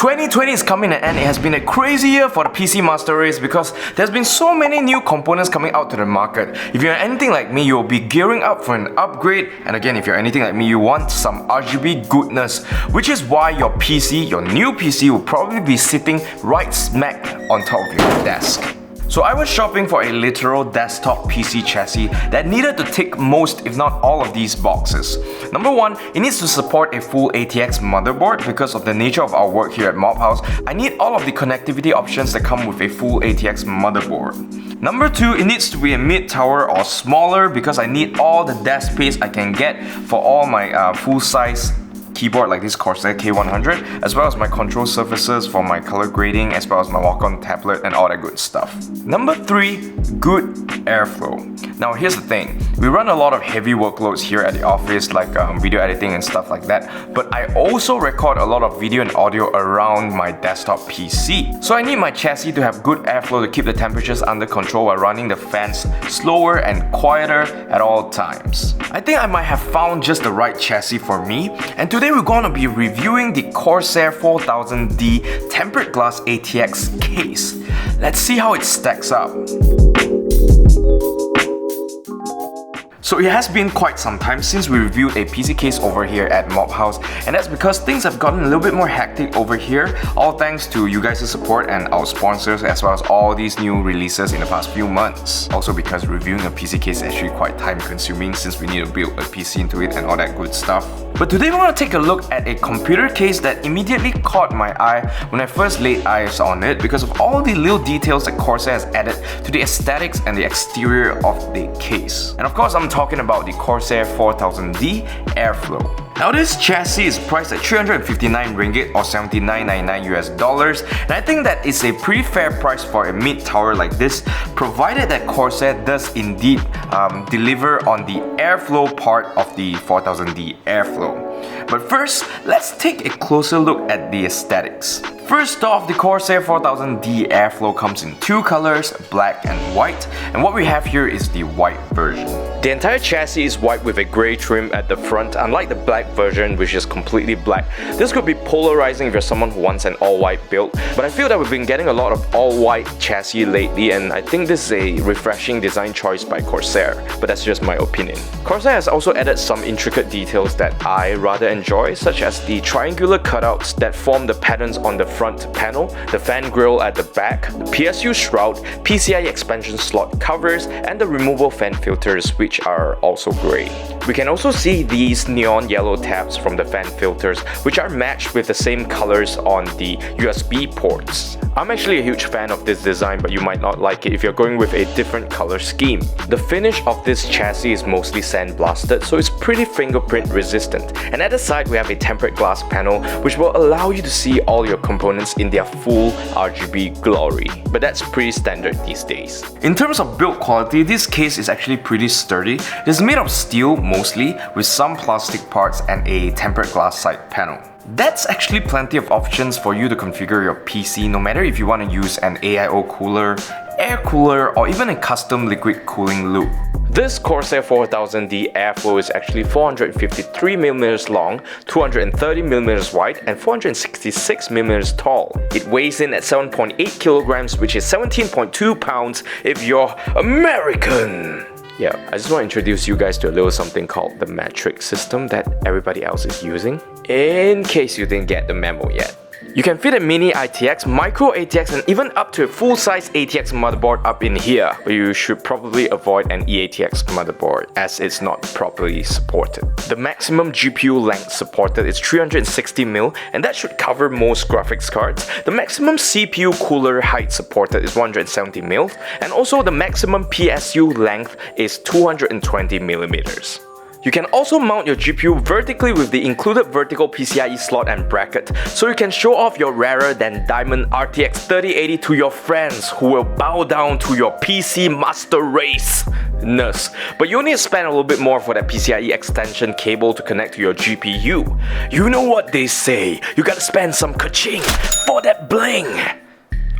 2020 is coming to an end. It has been a crazy year for the PC Master Race because there's been so many new components coming out to the market. If you're anything like me, you'll be gearing up for an upgrade, and again, if you're anything like me, you want some RGB goodness, which is why your PC, your new PC, will probably be sitting right smack on top of your desk. So I was shopping for a literal desktop PC chassis that needed to tick most, if not all, of these boxes. Number one, it needs to support a full ATX motherboard because of the nature of our work here at Mob House. I need all of the connectivity options that come with a full ATX motherboard. Number two, it needs to be a mid-tower or smaller because I need all the desk space I can get for all my full-size keyboard like this Corsair K100, as well as my control surfaces for my color grading, as well as my wacom tablet and all that good stuff. Number three, good airflow. Now here's the thing, we run a lot of heavy workloads here at the office, like video editing and stuff like that, but I also record a lot of video and audio around my desktop PC. So I need my chassis to have good airflow to keep the temperatures under control while running the fans slower and quieter at all times. I think I might have found just the right chassis for me, and today we're going to be reviewing the Corsair 4000D tempered glass ATX case. Let's see how it stacks up. So it has been quite some time since we reviewed a PC case over here at Mob House, and that's because things have gotten a little bit more hectic over here, all thanks to you guys' support and our sponsors, as well as all these new releases in the past few months. Also because reviewing a PC case is actually quite time consuming since we need to build a PC into it and all that good stuff. But today we want to take a look at a computer case that immediately caught my eye when I first laid eyes on it because of all the little details that Corsair has added to the aesthetics and the exterior of the case. And of course I'm talking about the Corsair 4000D Airflow. Now this chassis is priced at 359 ringgit or $79.99 US, and I think that is a pretty fair price for a mid-tower like this, provided that Corsair does indeed deliver on the airflow part of the 4000D Airflow. But first, let's take a closer look at the aesthetics. First off, the Corsair 4000D Airflow comes in two colors, black and white, and what we have here is the white version. The entire chassis is white with a grey trim at the front, unlike the black version which is completely black. This could be polarizing if you're someone who wants an all-white build, but I feel that we've been getting a lot of all-white chassis lately, and I think this is a refreshing design choice by Corsair, but that's just my opinion. Corsair has also added some intricate details that I rather enjoy, such as the triangular cutouts that form the patterns on the front panel, the fan grille at the back, the PSU shroud, PCIe expansion slot covers, and the removable fan filters, which are also grey. We can also see these neon yellow tabs from the fan filters, which are matched with the same colors on the USB ports. I'm actually a huge fan of this design, but you might not like it if you're going with a different color scheme. The finish of this chassis is mostly sandblasted, so it's pretty fingerprint resistant. And at the side we have a tempered glass panel, which will allow you to see all your components in their full RGB glory. But that's pretty standard these days. In terms of build quality, this case is actually pretty sturdy. It is made of steel mostly, with some plastic parts and a tempered glass side panel. That's actually plenty of options for you to configure your PC, no matter if you want to use an AIO cooler, air cooler, or even a custom liquid cooling loop. This Corsair 4000D Airflow is actually 453mm long, 230mm wide, and 466mm tall. It weighs in at 7.8 kilograms, which is 17.2 pounds if you're American. Yeah, I just want to introduce you guys to a little something called the metric system that everybody else is using, in case you didn't get the memo yet. You can fit a mini ITX, micro ATX, and even up to a full-size ATX motherboard up in here, but you should probably avoid an eATX motherboard as it's not properly supported. The maximum GPU length supported is 360mm, and that should cover most graphics cards. The maximum CPU cooler height supported is 170mm, and also the maximum PSU length is 220mm. You can also mount your GPU vertically with the included vertical PCIe slot and bracket, so you can show off your rarer than diamond RTX 3080 to your friends who will bow down to your PC Master Race-ness. But you need to spend a little bit more for that PCIe extension cable to connect to your GPU. You know what they say, you gotta spend some ka-ching for that bling.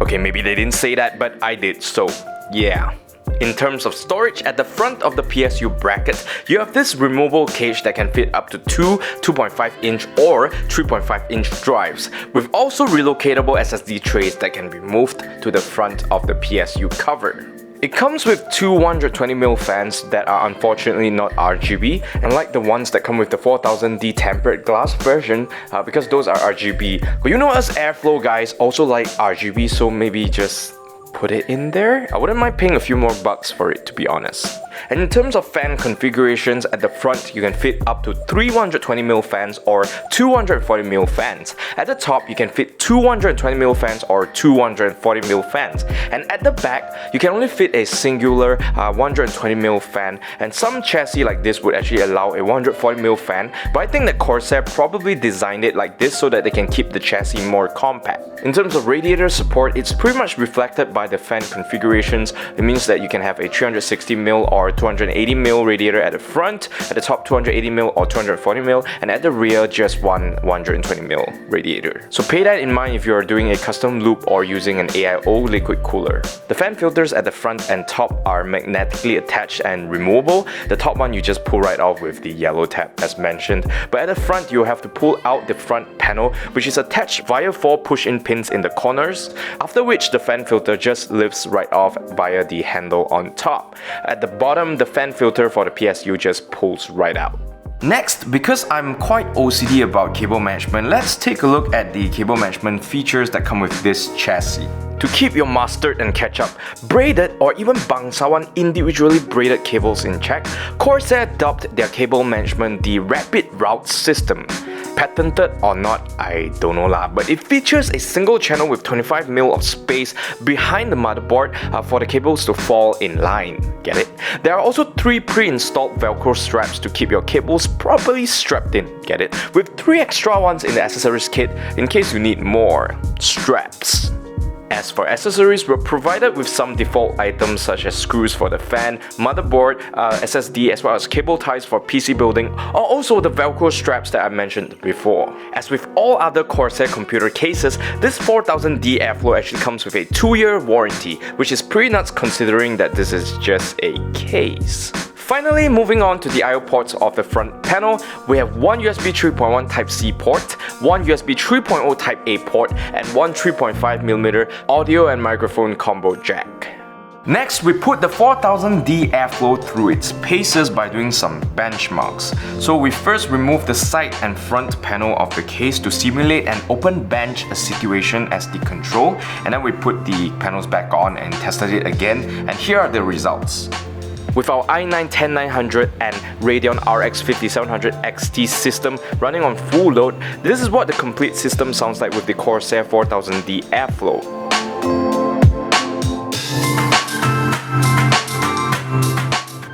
Okay, maybe they didn't say that, but I did, so yeah. In terms of storage, at the front of the PSU bracket, you have this removable cage that can fit up to two 2.5-inch or 3.5-inch drives, with also relocatable SSD trays that can be moved to the front of the PSU cover. It comes with two 120mm fans that are unfortunately not RGB, unlike the ones that come with the 4000D tempered glass version, because those are RGB. But you know, us airflow guys also like RGB, so maybe just put it in there? I wouldn't mind paying a few more bucks for it, to be honest. And in terms of fan configurations, at the front you can fit up to 320mm fans or 240mm fans. At the top you can fit 220mm fans or 240mm fans. And at the back you can only fit a singular 120mm fan, and some chassis like this would actually allow a 140mm fan, but I think that Corsair probably designed it like this so that they can keep the chassis more compact. In terms of radiator support, it's pretty much reflected by the fan configurations. It means that you can have a 360mm or 280mm radiator at the front, at the top 280mm or 240mm, and at the rear just one 120mm radiator. So pay that in mind if you are doing a custom loop or using an AIO liquid cooler. The fan filters at the front and top are magnetically attached and removable. The top one you just pull right off with the yellow tab as mentioned, but at the front you have to pull out the front panel, which is attached via 4 push-in pins in the corners, after which the fan filter just lifts right off via the handle on top. At the bottom, the fan filter for the PSU just pulls right out. Next, because I'm quite OCD about cable management, let's take a look at the cable management features that come with this chassis. To keep your mustard and ketchup, braided or even bangsawan individually braided cables in check, Corsair dubbed their cable management the Rapid Route System. Patented or not, I don't know lah, but it features a single channel with 25mm of space behind the motherboard for the cables to fall in line. Get it? There are also 3 pre-installed Velcro straps to keep your cables properly strapped in. Get it? With 3 extra ones in the accessories kit in case you need more straps. As for accessories, we're provided with some default items such as screws for the fan, motherboard, SSD, as well as cable ties for PC building, or also the Velcro straps that I mentioned before. As with all other Corsair computer cases, this 4000D Airflow actually comes with a 2-year warranty, which is pretty nuts considering that this is just a case. Finally, moving on to the I/O ports of the front panel, we have one USB 3.1 Type-C port, one USB 3.0 Type-A port, and one 3.5mm audio and microphone combo jack. Next, we put the 4000D Airflow through its paces by doing some benchmarks. So we first removed the side and front panel of the case to simulate an open bench situation as the control, and then we put the panels back on and tested it again, and here are the results. With our i9-10900 and Radeon RX 5700 XT system running on full load, this is what the complete system sounds like with the Corsair 4000D Airflow.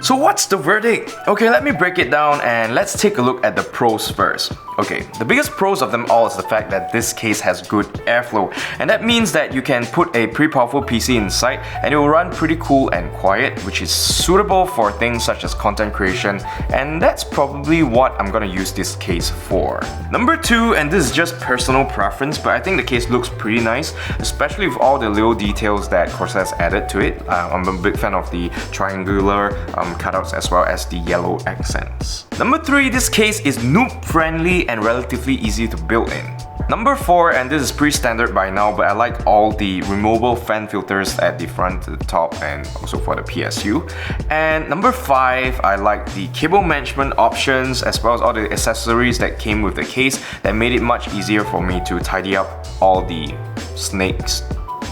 So what's the verdict? Okay, let me break it down and let's take a look at the pros first. Okay, the biggest pros of them all is the fact that this case has good airflow, and that means that you can put a pretty powerful PC inside and it will run pretty cool and quiet, which is suitable for things such as content creation, and that's probably what I'm gonna use this case for. Number 2, and this is just personal preference, but I think the case looks pretty nice, especially with all the little details that Corsair has added to it. I'm a big fan of the triangular cutouts as well as the yellow accents. Number 3, this case is noob friendly and relatively easy to build in. Number 4, and this is pretty standard by now, but I like all the removable fan filters at the front, the top, and also for the PSU. And number 5, I like the cable management options as well as all the accessories that came with the case that made it much easier for me to tidy up all the snakes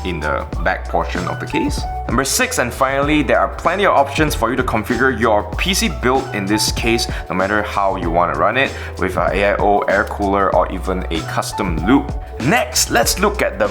in the back portion of the case. Number 6, and finally, there are plenty of options for you to configure your PC build in this case, no matter how you want to run it, with an AIO, air cooler, or even a custom loop. Next, let's look at the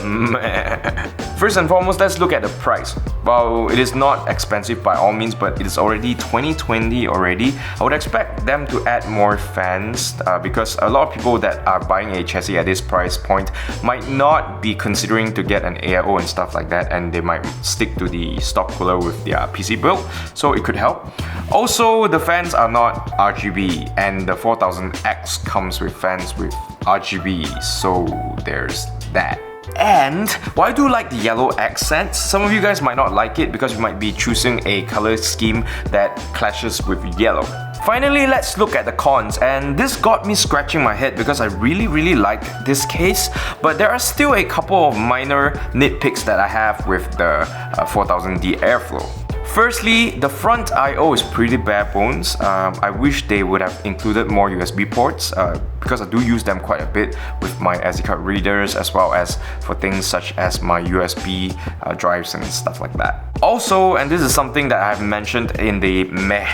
First and foremost, let's look at the price. Well, it is not expensive by all means, but it is already 2020 already. I would expect them to add more fans because a lot of people that are buying a chassis at this price point might not be considering to get an AIO and stuff like that, and they might stick to the stock cooler with their PC build, so it could help. Also, the fans are not RGB, and the 4000X comes with fans with RGB, so there's that. And while I do like the yellow accents, some of you guys might not like it because you might be choosing a color scheme that clashes with yellow. Finally, let's look at the cons, and this got me scratching my head because I really like this case, but there are still a couple of minor nitpicks that I have with the 4000D Airflow. Firstly, the front I/O is pretty bare bones. I wish they would have included more USB ports because I do use them quite a bit with my SD card readers, as well as for things such as my USB drives and stuff like that. Also, and this is something that I've mentioned in the meh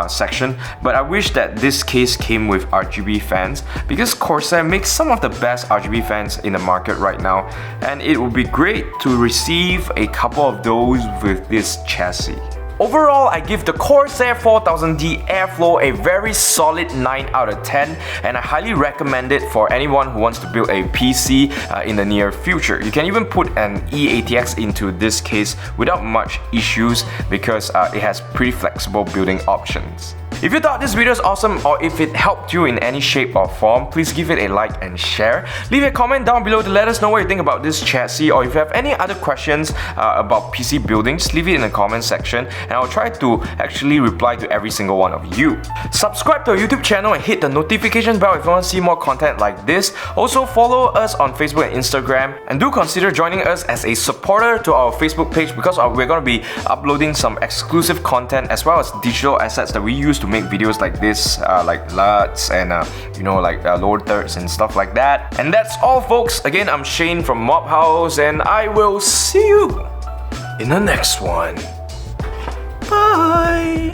section, but I wish that this case came with RGB fans because Corsair makes some of the best RGB fans in the market right now, and it would be great to receive a couple of those with this chassis. Overall, I give the Corsair 4000D Airflow a very solid 9 out of 10, and I highly recommend it for anyone who wants to build a PC in the near future. You can even put an eATX into this case without much issues because it has pretty flexible building options. If you thought this video is awesome or if it helped you in any shape or form, please give it a like and share. Leave a comment down below to let us know what you think about this chassis, or if you have any other questions about PC building, just leave it in the comment section and I'll try to actually reply to every single one of you. Subscribe to our YouTube channel and hit the notification bell if you want to see more content like this. Also follow us on Facebook and Instagram, and do consider joining us as a supporter to our Facebook page because we're going to be uploading some exclusive content as well as digital assets that we use to make videos like this, like LUTs and lower thirds and stuff like that. And that's all, folks. Again, I'm Shane from Mob House, and I will see you in the next one. Bye.